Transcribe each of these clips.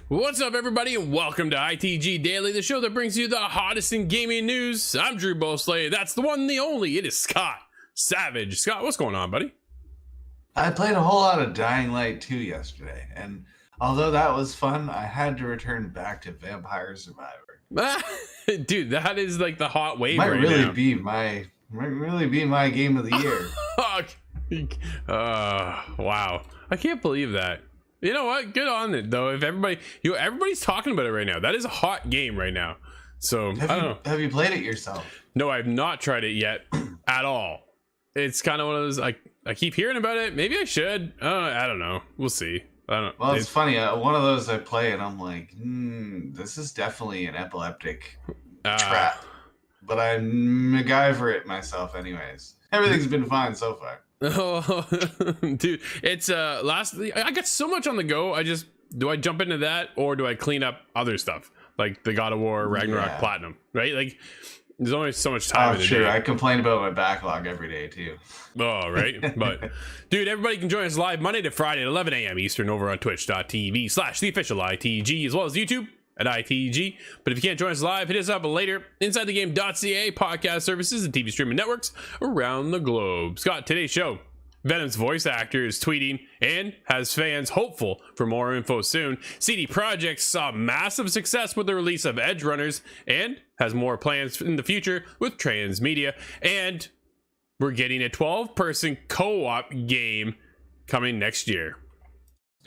What's up, everybody, and welcome to ITG Daily, the show that brings you the hottest in gaming news. I'm Drew Bosley. That's the one, the only. It is Scott Savage. Scott, what's going on, buddy? I played a whole lot of Dying Light 2 yesterday, and although that was fun, I had to return back to Vampire Survivor. Dude, that is like the hot wave Might right really now. be my game of the year. Wow. I can't believe that. You know what? Good on it though. If everybody's talking about it right now. That is a hot game right now. So I don't know. Have you played it yourself? No, I've not tried it yet at all. It's kind of one of those, I keep hearing about it. Maybe I should. I don't know. We'll see. I don't know. Well, it's funny. One of those I play and I'm like, this is definitely an epileptic trap. But I MacGyver it myself anyways. Everything's been fine so far. Oh, dude, it's I got so much on the go. Do I jump into that or do I clean up other stuff like the God of War Ragnarok Platinum, right? Like there's only so much time. Oh, sure. I complain about my backlog every day too. Oh, right. But dude, everybody can join us live Monday to Friday at 11 a.m. Eastern over on twitch.tv/theofficial ITG, as well as YouTube at ITG. But if you can't join us live, hit us up later. InsideTheGame.ca podcast services and TV streaming networks around the globe. Scott, today's show, Venom's voice actor is tweeting and has fans hopeful for more info soon. CD Projekt saw massive success with the release of Edgerunners and has more plans in the future with transmedia. And we're getting a 12-person co-op game coming next year.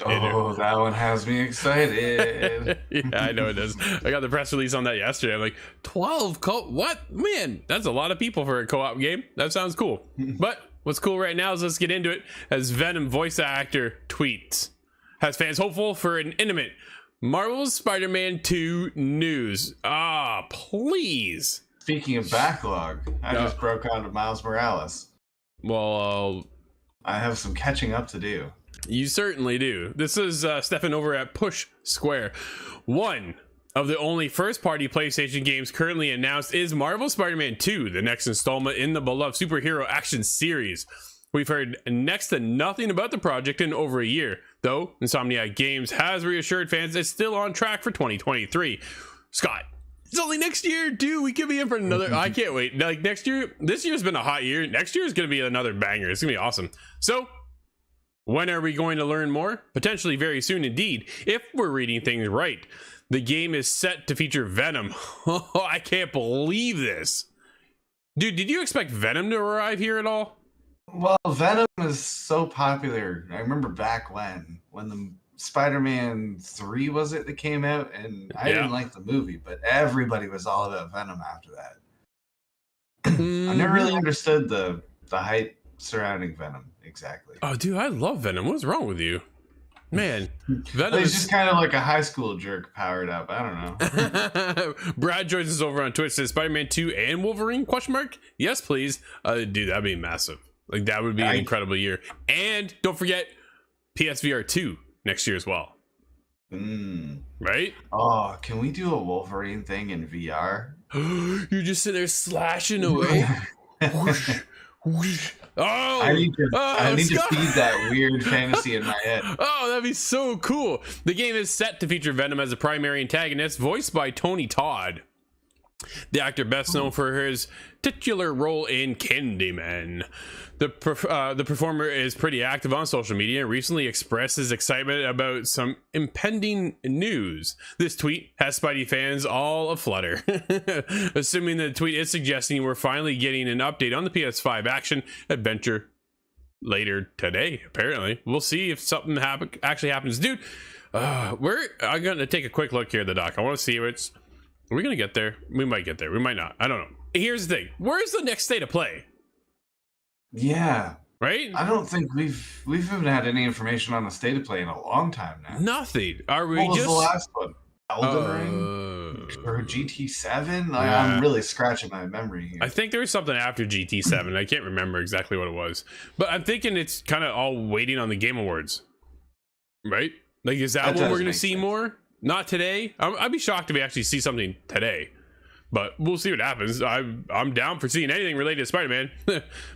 Oh, that one has me excited. Yeah, I know it does. I got the press release on that yesterday. I'm like, 12 what? Man, that's a lot of people for a co-op game. That sounds cool. But what's cool right now is let's get into it. As Venom voice actor tweets, has fans hopeful for an intimate Marvel's Spider-Man 2 news. Please. Speaking of backlog, I just broke out of Miles Morales. Well, I have some catching up to do. You certainly do. This is Stefan over at Push Square. One of the only first-party PlayStation games currently announced is Marvel Spider-Man 2, the next installment in the beloved superhero action series. We've heard next to nothing about the project in over a year, though Insomniac Games has reassured fans it's still on track for 2023. Scott, it's only next year, dude. We could be in for another. I can't wait. Like next year, this year's been a hot year. Next year is going to be another banger. It's going to be awesome. So, when are we going to learn more? Potentially very soon indeed, if we're reading things right. The game is set to feature Venom. Oh, I can't believe this. Dude, did you expect Venom to arrive here at all? Well, Venom is so popular. I remember back when the Spider-Man 3 was it that came out, and I didn't like the movie, but everybody was all about Venom after that. I never really understood the hype surrounding Venom exactly. Oh, dude, I love Venom. What's wrong with you? Man, Venom he's just kind of like a high school jerk powered up. I don't know. Brad joins us over on Twitch, says Spider-Man 2 and Wolverine, ? Yes, please. Dude, that'd be massive. Like, that would be an incredible year. And don't forget PSVR 2 next year as well. Right? Oh, can we do a Wolverine thing in VR? You're just sitting there slashing away. Whoosh, whoosh. Oh, I need to feed that weird fantasy in my head. Oh, that'd be so cool. The game is set to feature Venom as a primary antagonist, voiced by Tony Todd, the actor best known for his titular role in Candyman. The performer is pretty active on social media and recently expressed his excitement about some impending news. This tweet has Spidey fans all aflutter. Assuming the tweet is suggesting we're finally getting an update on the PS5 action adventure later today, apparently. We'll see if something actually happens. Dude, I'm going to take a quick look here at the doc. I want to see if it's... Are we going to get there? We might get there. We might not. I don't know. Here's the thing. Where's the next state of play? Yeah. Right? I don't think we've even had any information on the state of play in a long time now. Nothing. Are we what was just... the last one? Elden Ring? Or GT7? I'm really scratching my memory here. I think there was something after GT7. I can't remember exactly what it was. But I'm thinking it's kind of all waiting on the Game Awards. Right? Like, is that when we're going to see more? Not today. I'd be shocked if we actually see something today, but we'll see what happens. I'm down for seeing anything related to Spider-Man.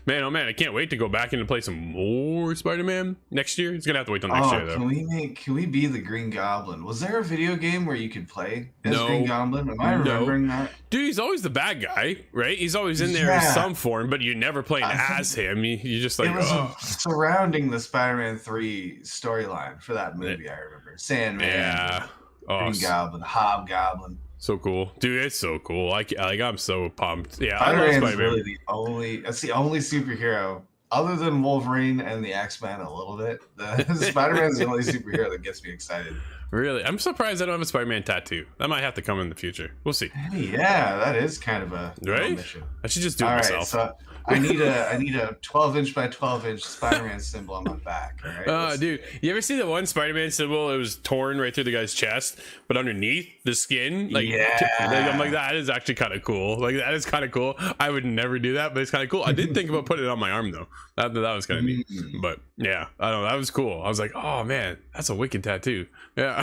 Man, oh man, I can't wait to go back in and play some more Spider-Man next year. It's gonna have to wait till next year though. Can we be the Green Goblin? Was there a video game where you could play as Green Goblin? Am I remembering that? Dude, he's always the bad guy, right? He's always in there in some form, but you're never playing as him. You just like... It was surrounding the Spider-Man 3 storyline for that movie, I remember. Sandman. Yeah. Green Goblin, Hobgoblin. So cool, dude! It's so cool. I'm so pumped. Yeah, Spider-Man's really the only superhero other than Wolverine and the X-Men a little bit, the Spider-Man's the only superhero that gets me excited. Really? I'm surprised I don't have a Spider-Man tattoo. That might have to come in the future. We'll see. Yeah, that is kind of a right? mission. I should just do it myself. So I need a 12-inch by 12-inch Spider-Man symbol on my back. Right? Dude, you ever see the one Spider-Man symbol? It was torn right through the guy's chest, but underneath the skin, I'm like, that is actually kind of cool. Like, that is kind of cool. I would never do that, but it's kind of cool. I did think about putting it on my arm though. That was kind of neat. But yeah, I don't know. That was cool. I was like, oh man, that's a wicked tattoo. Yeah.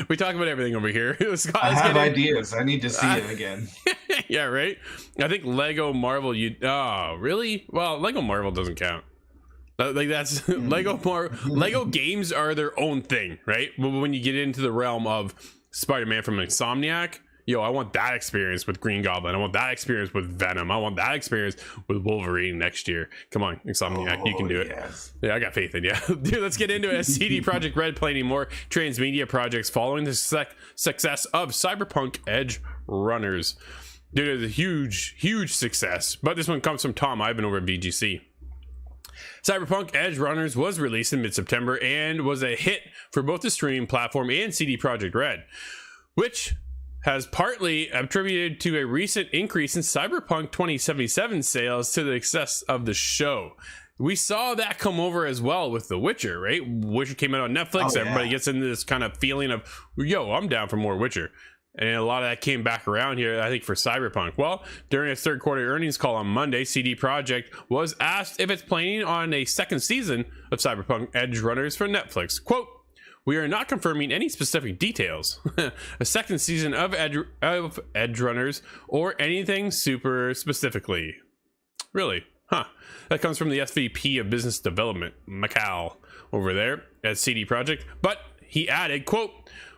We talk about everything over here. Scott, I have ideas. I need to see it again. Yeah, right. I think Lego Marvel. Really? Well, Lego Marvel doesn't count. Like that's Lego games are their own thing, right? But when you get into the realm of Spider-Man from Insomniac, I want that experience with Green Goblin. I want that experience with Venom. I want that experience with Wolverine next year. Come on, Insomniac, you can do it. Yes. Yeah, I got faith in you. Dude, let's get into it. CD Projekt Red planning more transmedia projects following the success of Cyberpunk Edgerunners. Dude, it's a huge success. But this one comes from Tom Ivan over at VGC. Cyberpunk Edgerunners was released in mid-September and was a hit for both the streaming platform and CD Projekt Red, which has partly attributed to a recent increase in Cyberpunk 2077 sales to the success of the show. We saw that come over as well with The Witcher, right? Witcher came out on Netflix. Everybody gets into this kind of feeling of, I'm down for more Witcher. And a lot of that came back around here, I think, for Cyberpunk. Well, during its third quarter earnings call on Monday, CD Projekt was asked if it's planning on a second season of Cyberpunk Edgerunners for Netflix. Quote, "We are not confirming any specific details. A second season of Edgerunners or anything super specifically." Really? Huh. That comes from the SVP of Business Development, Macau, over there at CD Projekt. But he added, quote,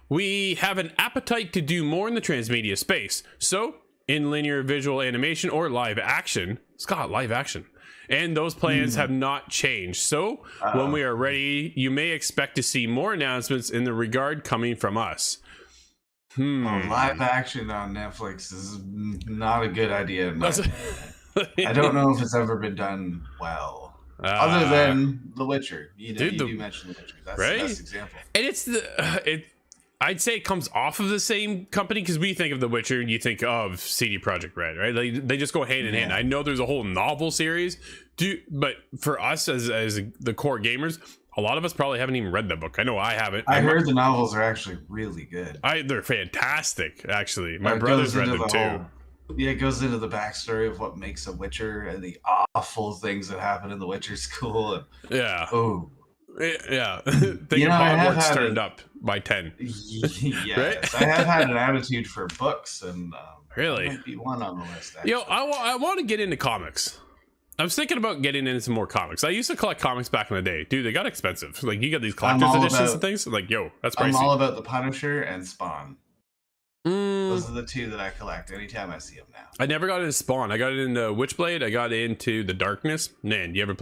"We have an appetite to do more in the transmedia space. So, in linear visual animation or live action." Scott, live action. "And those plans have not changed. So, when we are ready, you may expect to see more announcements in the regard coming from us." Live action on Netflix is not a good idea. I don't know if it's ever been done well. Other than The Witcher. You do mention The Witcher. That's the best example. And it's I'd say it comes off of the same company, because we think of The Witcher and you think of CD Projekt Red, right? They just go hand in hand. I know there's a whole novel series, but for us as the core gamers, a lot of us probably haven't even read the book. I know I haven't. I heard the novels are actually really good. They're fantastic, actually. My brother's read them too. It goes into the backstory of what makes a Witcher and the awful things that happen in the Witcher school. And, Thinking Hogwarts turned up by 10. Yes, right? I have had an attitude for books, and really, might be one on the list. Actually. I want to get into comics. I was thinking about getting into some more comics. I used to collect comics back in the day. Dude, they got expensive. Like, you get these collector's editions and things. Like, that's pricey. I'm all about the Punisher and Spawn. Those are the two that I collect anytime I see them now. I never got into Spawn. I got into Witchblade. I got into The Darkness. Man, you ever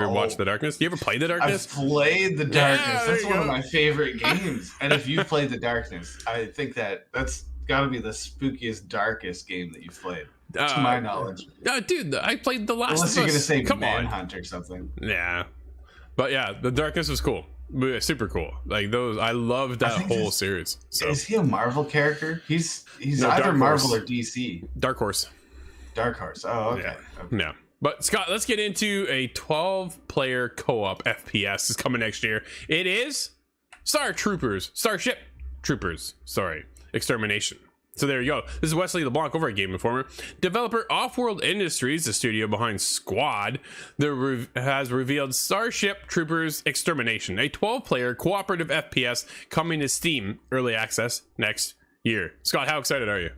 watch The Darkness? You ever play The Darkness? I've played The Darkness. Yeah, that's one of my favorite games. And if you've played The Darkness, I think that's got to be the spookiest, darkest game that you've played, to my knowledge. Dude, I played The Last of Us. Unless you're going to say Manhunt or something. Yeah. But yeah, The Darkness was cool. Super cool. Like those, I loved that whole series. So. Is he a Marvel character? He's either Marvel or DC. Dark Horse. Oh, okay. Yeah. But Scott, let's get into a 12-player co-op FPS is coming next year. It is Starship Troopers. Extermination. So there you go. This is Wesley LeBlanc over at Game Informer. Developer Offworld Industries, the studio behind Squad, has revealed Starship Troopers Extermination, a 12-player cooperative FPS coming to Steam Early Access next year. Scott, how excited are you?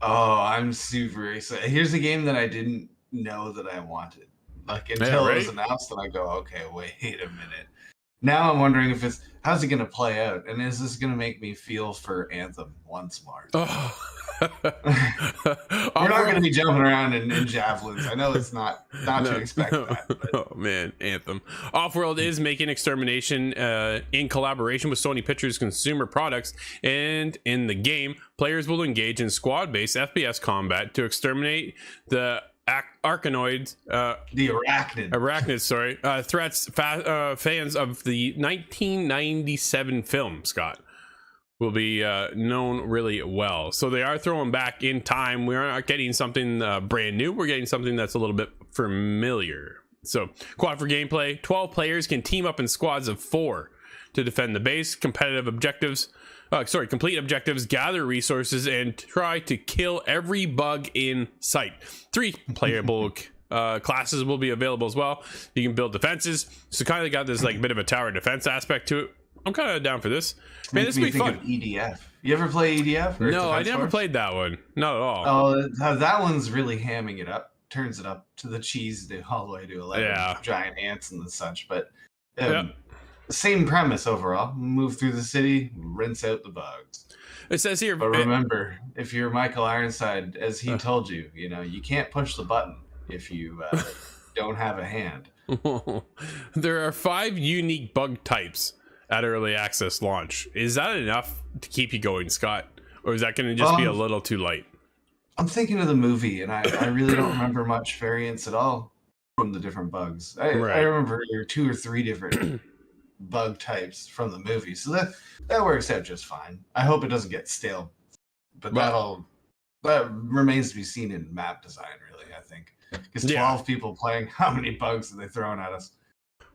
Oh, I'm super excited. Here's a game that I didn't know that I wanted. Like, until it was announced, and I go, okay, wait a minute. Now I'm wondering how's it going to play out? And is this going to make me feel for Anthem once more? Oh. We're not going to be jumping around in javelins. I know it's not to expect that. But. Oh, man, Anthem. Offworld is making Extermination in collaboration with Sony Pictures Consumer Products. And in the game, players will engage in squad-based FPS combat to exterminate the Arachnoids, The arachnids, sorry, threats fans of the 1997 film, Scott, will be known really well. So they are throwing back in time. We are not getting something brand new. We're getting something that's a little bit familiar. So quad for gameplay, 12 players can team up in squads of 4 to defend the base, complete objectives, gather resources, and try to kill every bug in sight. 3 playable classes will be available as well. You can build defenses, so kind of got this like bit of a tower defense aspect to it. I'm kind of down for this. Man, this will be fun. EDF. You ever play EDF? No, I never played that one. Not at all. Oh, that one's really hamming it up. Turns it up to the cheese all the way to 11 giant ants and the such. But same premise overall. Move through the city, rinse out the bugs. It says here. But remember, if you're Michael Ironside, as he told you, you can't push the button if you don't have a hand. There are 5 unique bug types at early access launch. Is that enough to keep you going, Scott? Or is that going to just be a little too light? I'm thinking of the movie, and I really don't remember much variance at all from the different bugs. I remember 2 or 3 different bug types from the movie, so that works out just fine. I hope it doesn't get stale, but that remains to be seen in map design, really, I think. Because 12 people playing, how many bugs are they throwing at us?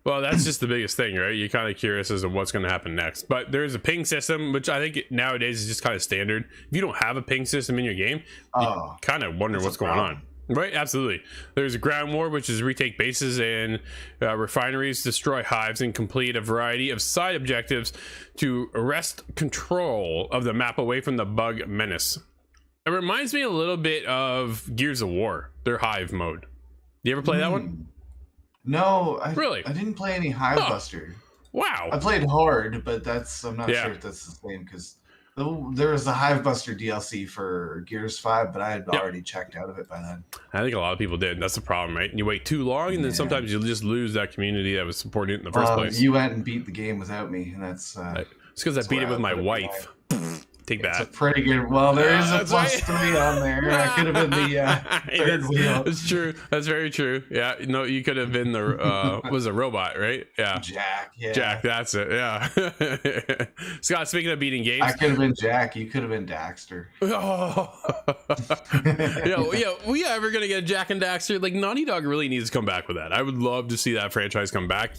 Well, that's just the biggest thing, right? You're kind of curious as to what's going to happen next. But there's a ping system, which I think nowadays is just kind of standard. If you don't have a ping system in your game, you kind of wonder what's going on. Right? Absolutely. There's a ground war, which is retake bases and refineries, destroy hives, and complete a variety of side objectives to wrest control of the map away from the bug menace. It reminds me a little bit of Gears of War, their hive mode. You ever play that one? No, I didn't play any Hive Buster. Wow. I played Horde, but I'm not sure if that's the same, because there was the Hive Buster DLC for Gears 5, but I had already checked out of it by then. I think a lot of people did. That's the problem, right? You wait too long, and then sometimes you'll just lose that community that was supporting it in the first place. You went and beat the game without me, and that's... it's because I beat it with my wife. Take that. It's a pretty good. Well, there is a +3 on there. That could have been the third wheel. It's true. That's very true. Yeah. No, you could have been the was a robot, right? Yeah. Jack. Yeah. Jack. That's it. Yeah. Scott, speaking of beating games, I could have been Jack. You could have been Daxter. Oh. We ever gonna get Jack and Daxter? Like, Naughty Dog really needs to come back with that. I would love to see that franchise come back.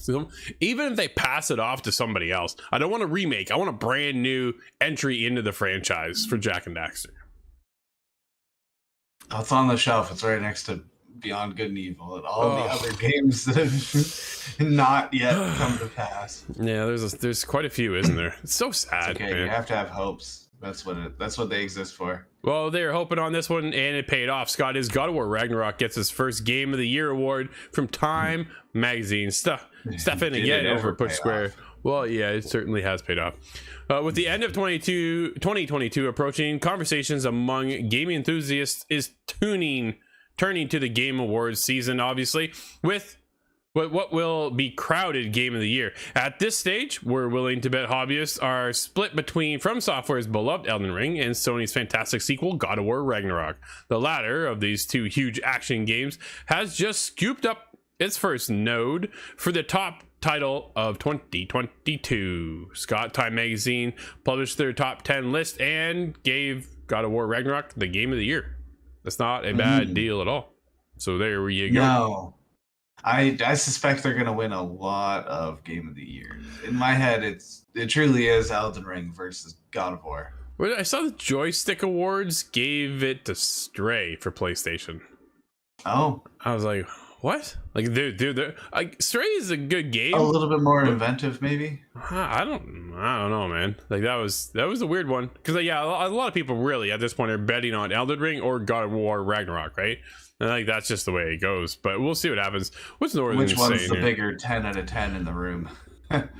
Even if they pass it off to somebody else, I don't want a remake. I want a brand new entry into the franchise for Jack and Daxter. It's on the shelf. It's right next to Beyond Good and Evil and all the other games that have not yet come to pass. Yeah, there's quite a few, isn't there? It's so sad. It's okay, man. You have to have hopes. That's what they exist for. Well, they're hoping on this one, and it paid off. Scott, is God of War Ragnarok gets his first Game of the Year award from Time Magazine. Stefan again over Push Square. Off. Well, yeah, it certainly has paid off. With the end of 2022 approaching, conversations among gaming enthusiasts is turning to the Game Awards season, obviously, with what will be crowded Game of the Year. At this stage, we're willing to bet hobbyists are split between From Software's beloved Elden Ring and Sony's fantastic sequel, God of War Ragnarok. The latter of these 2 huge action games has just scooped up its first node for the top title of 2022. Scott, Time Magazine published their top 10 list and gave God of War Ragnarok the Game of the Year. That's not a bad deal at all. So there you go. No, I suspect they're going to win a lot of Game of the Year. In my head, it truly is Elden Ring versus God of War. I saw the Joystick Awards gave it to Stray for PlayStation. Oh, I was like, what? Like, dude, like, Stray is a good game. A little bit more inventive, maybe. I don't know, man. Like, that was a weird one, because a lot of people really at this point are betting on Elden Ring or God of War Ragnarok, right? And I think that's just the way it goes. But we'll see what happens. What's Northern Which one's saying the here? bigger 10 out of 10 in the room?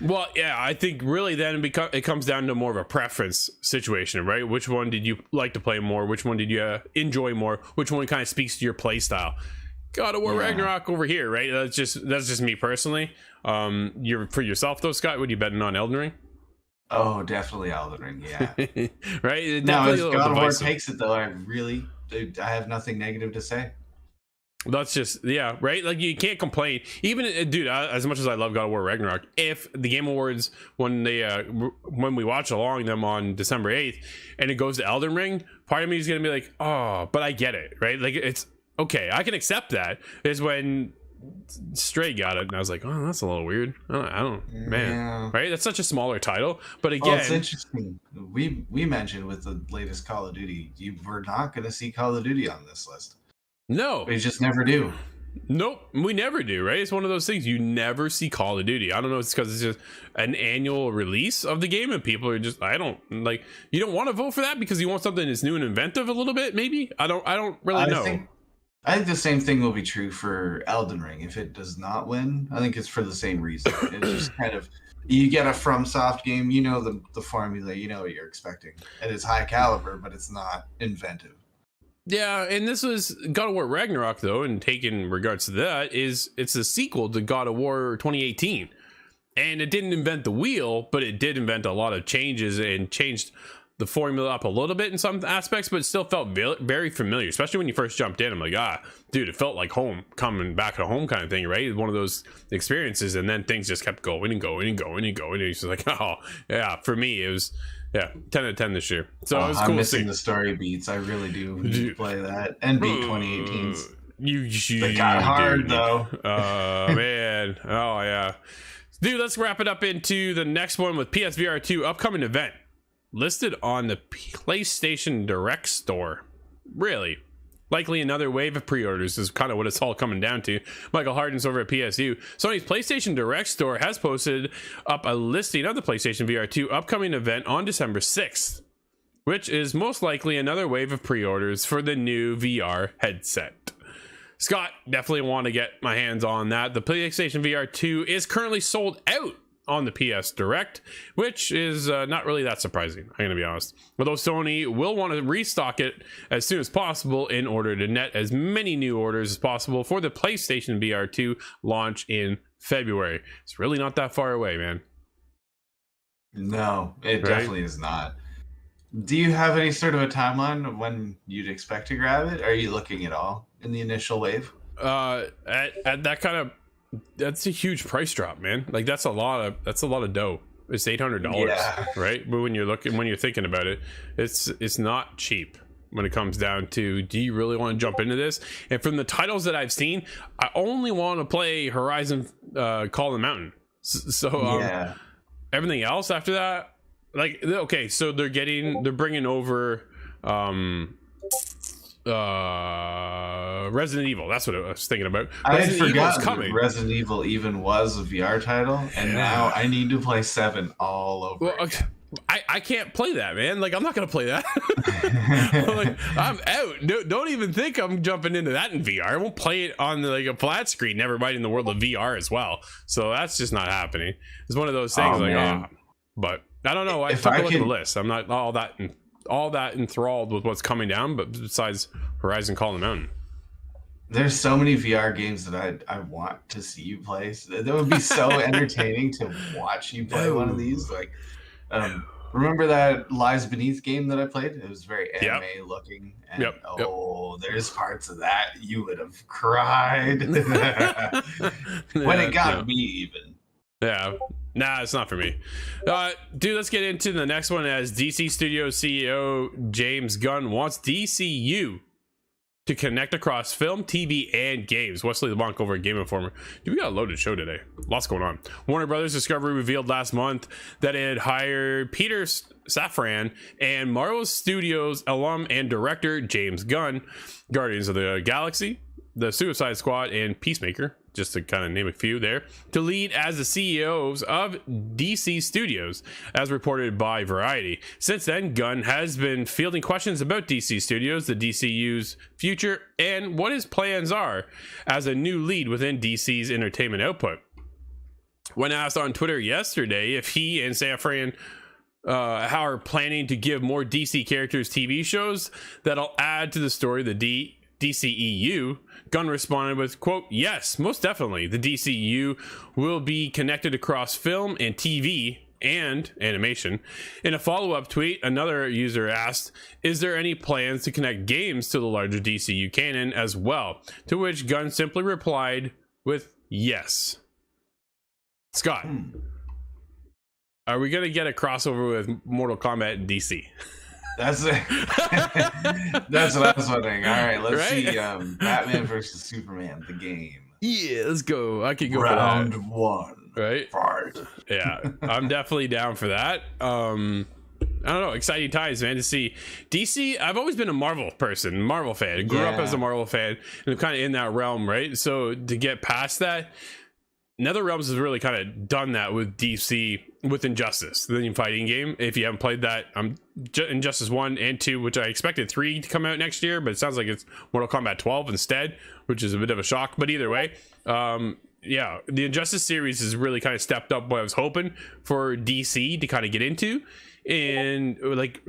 Well, yeah, I think really then it comes down to more of a preference situation, right? Which one did you like to play more? Which one did you enjoy more? Which one kind of speaks to your play style? God of War Ragnarok over here, right? That's just me personally. For yourself though, Scott, would you betting on Elden Ring? Oh, definitely Elden Ring, yeah. Right? Now, if God of War takes it though, I have nothing negative to say. That's just, yeah, right? Like, you can't complain. Even, dude, as much as I love God of War Ragnarok, if the Game Awards, when we watch along them on December 8th, and it goes to Elden Ring, part of me is going to be like, oh, but I get it, right? Like, it's, okay, I can accept that. Is when Stray got it, and I was like, oh, that's a little weird. I don't man, Yeah. right? That's such a smaller title. But Well, again, it's interesting. We mentioned with the latest Call of Duty, we're not going to see Call of Duty on this list. no. We just never do. Nope, we never do, right? It's one of those things you never see Call of Duty. I don't know, it's because it's just an annual release of the game and people are just, I don't, like, you don't want to vote for that because you want something that's new and inventive a little bit, maybe? I don't really know. I think the same thing will be true for Elden Ring. If it does not win, I think it's for the same reason. It's just kind of, you get a FromSoft game, you know the formula, you know what you're expecting. And it's high caliber, but it's not inventive. Yeah, and this was God of War Ragnarok, though, and taking regards to that, it's a sequel to God of War 2018. And it didn't invent the wheel, but it did invent a lot of changes and changed the formula up a little bit in some aspects, but it still felt very familiar, especially when you first jumped in. I'm like, dude, it felt like home, coming back to home kind of thing, right? One of those experiences, and then things just kept going and going and going and going, and it's just like, oh, yeah, for me, it was... Yeah, 10 out of 10 this year. So it was cool. I'm missing the story beats. I really do play that and beat 2018's. You got hard dude. though. Man. Oh yeah. Dude, let's wrap it up into the next one with PSVR 2 upcoming event listed on the PlayStation Direct store. Really? Likely another wave of pre-orders is kind of what it's all coming down to. Michael Hardin's over at PSU. Sony's PlayStation Direct store has posted up a listing of the PlayStation VR 2 upcoming event on December 6th, which is most likely another wave of pre-orders for the new VR headset. Scott, definitely want to get my hands on that. The PlayStation VR 2 is currently sold out on the PS Direct, which is not really that surprising, I'm going to be honest. Although Sony will want to restock it as soon as possible in order to net as many new orders as possible for the PlayStation VR 2 launch in February. It's really not that far away, man. No, it definitely is not. Do you have any sort of a timeline of when you'd expect to grab it? Are you looking at all in the initial wave? At that kind of, that's a huge price drop, man. Like that's a lot of dough. It's $800, right? But when you're thinking about it, it's not cheap when it comes down to, do you really want to jump into this? And from the titles that I've seen, I only want to play Horizon Call of the Mountain. So everything else after that, like, okay, so they're bringing over Resident Evil. That's what I was thinking about. I had forgotten Resident Evil even was a VR title, and now I need to play 7 all over. Well, okay. I can't play that, man. Like, I'm not gonna play that. Like, I'm out. Don't even think I'm jumping into that in VR. I won't play it on like a flat screen. Never mind in the world of VR as well. So that's just not happening. It's one of those things. But I don't know. I took a look at the list. I'm not all that enthralled with what's coming down, but besides Horizon Call of the Mountain. There's so many VR games that I want to see you play. That would be so entertaining to watch you play one of these. Like, remember that Lies Beneath game that I played? It was very anime looking. And there's parts of that you would have cried when it got me even. Yeah. Nah, it's not for me. Dude, let's get into the next one. As DC Studios CEO James Gunn wants DCU to connect across film, TV, and games. Wesley LeBlanc over at Game Informer. Dude, we got a loaded show today. Lots going on. Warner Brothers Discovery revealed last month that it had hired Peter Safran and Marvel Studios alum and director James Gunn, Guardians of the Galaxy, The Suicide Squad, and Peacemaker, just to kind of name a few there, to lead as the CEOs of DC Studios, as reported by Variety. Since then, Gunn has been fielding questions about DC Studios, the DCU's future, and what his plans are as a new lead within DC's entertainment output. When asked on Twitter yesterday if he and Safran how are planning to give more DC characters TV shows that'll add to the story of the DCEU, Gunn responded with, quote, "Yes, most definitely. The DCU will be connected across film and TV and animation. In a follow-up tweet, another user asked, is there any plans to connect games to the larger DCU canon as well? To which Gunn simply replied with yes. Scott, are we gonna get a crossover with Mortal Kombat and DC? That's it. That's what I was wondering. All right, let's see. Batman versus Superman, the game. Yeah, let's go. I could go round for that. one. Right? Fight. Yeah, I'm definitely down for that. I don't know, exciting times, man, to see DC. I've always been a Marvel person, Marvel fan. Grew up as a Marvel fan, and I'm kind of in that realm, right? So to get past that, NetherRealms has really kind of done that with DC with Injustice, the new fighting game. If you haven't played that, Injustice 1 and 2, which I expected 3 to come out next year, but it sounds like it's Mortal Kombat 12 instead, which is a bit of a shock. But either way, yeah, the Injustice series has really kind of stepped up what I was hoping for DC to kind of get into. And like,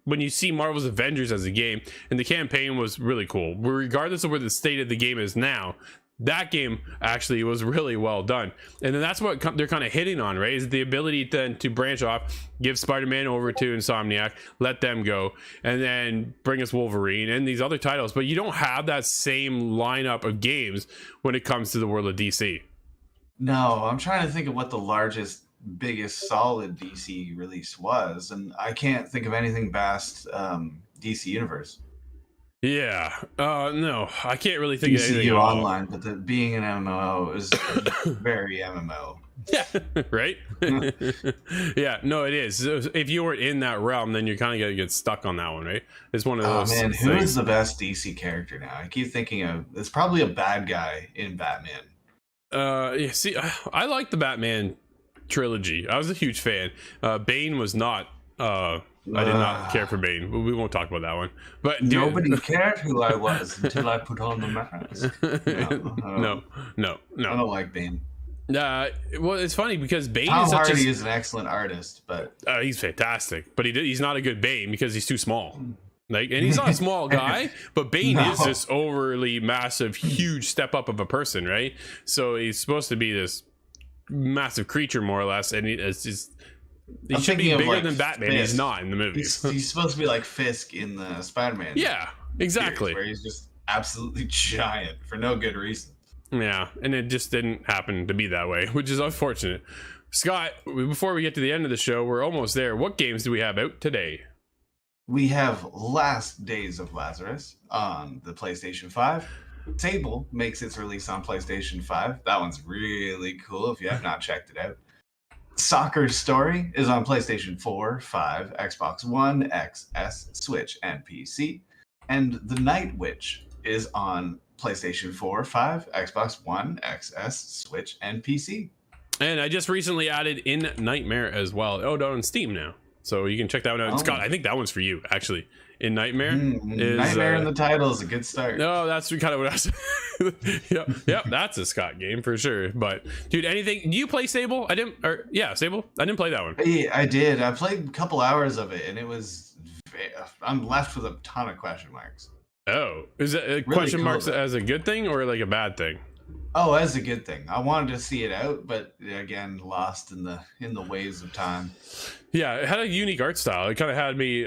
when you see Marvel's Avengers as a game, and the campaign was really cool, regardless of where the state of the game is now, that game actually was really well done. And then that's what they're kind of hitting on, right? Is the ability then to branch off, give Spider-Man over to Insomniac, let them go, and then bring us Wolverine and these other titles. But you don't have that same lineup of games when it comes to the world of DC. No, I'm trying to think of what the largest, biggest solid DC release was, and I can't think of anything past DC Universe. Yeah, no, I can't really think DCU of anything online, but being an MMO is very MMO. Yeah, right. Yeah, no, it is. If you were in that realm, then you're kind of gonna get stuck on that one, right? It's one of those. Oh man, who is the best DC character now? I keep thinking of. It's probably a bad guy in Batman. Yeah, see, I like the Batman trilogy. I was a huge fan. Bane was not. I did not care for Bane. We won't talk about that one. But nobody cared who I was until I put on the mask. No. I don't like Bane. Well, it's funny because Bane Tom is such Hardy is an excellent artist, but he's fantastic. But he's not a good Bane because he's too small. Like, and he's not a small guy, but Bane is this overly massive, huge step up of a person, right? So he's supposed to be this massive creature, more or less, and it's just. He should be bigger than Batman. Fisk. He's not in the movies. He's supposed to be like Fisk in the Spider-Man. Yeah, exactly. Series, where he's just absolutely giant for no good reason. Yeah, and it just didn't happen to be that way, which is unfortunate. Scott, before we get to the end of the show, we're almost there. What games do we have out today? We have Last Days of Lazarus on the PlayStation 5. Sable makes its release on PlayStation 5. That one's really cool if you have not checked it out. Soccer Story is on PlayStation 4, 5, Xbox One, XS, Switch, and PC. And The Night Witch is on PlayStation 4, 5, Xbox One, XS, Switch, and PC. And I just recently added In Nightmare as well. Oh, no, on Steam now. So you can check that one out. Scott, I think that one's for you, actually. In Nightmare is Nightmare in the title is a good start. No, that's kind of what I was. Yep, that's a Scott game for sure. But dude, anything? Do you play Sable? Sable. I didn't play that one. Yeah, I did. I played a couple hours of it, and it was. I'm left with a ton of question marks. Oh, is it really question marks as a good thing or like a bad thing? Oh, as a good thing. I wanted to see it out, but again, lost in the waves of time. Yeah, it had a unique art style. It kind of had me.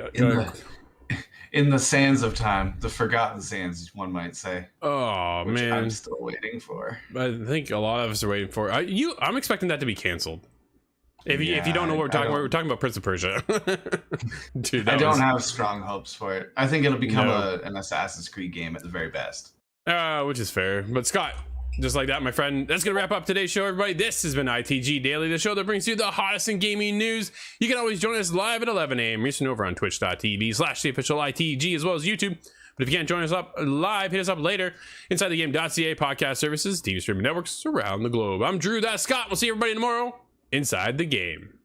In the sands of time, the forgotten sands, one might say. Oh man, I'm still waiting for. I think a lot of us are waiting for. I'm expecting that to be canceled. If you don't know what we're talking about, we're talking about Prince of Persia. Dude, I don't have strong hopes for it. I think it'll become an Assassin's Creed game at the very best. Which is fair. But Scott, just like that, my friend, that's gonna wrap up today's show, everybody. This has been ITG Daily, the show that brings you the hottest in gaming news. You can always join us live at 11 a.m. Eastern over on twitch.tv/theofficial ITG, as well as YouTube. But if you can't join us up live, hit us up later inside the game.ca podcast services, TV streaming networks around the globe. I'm Drew, that's Scott. We'll see everybody tomorrow inside the game.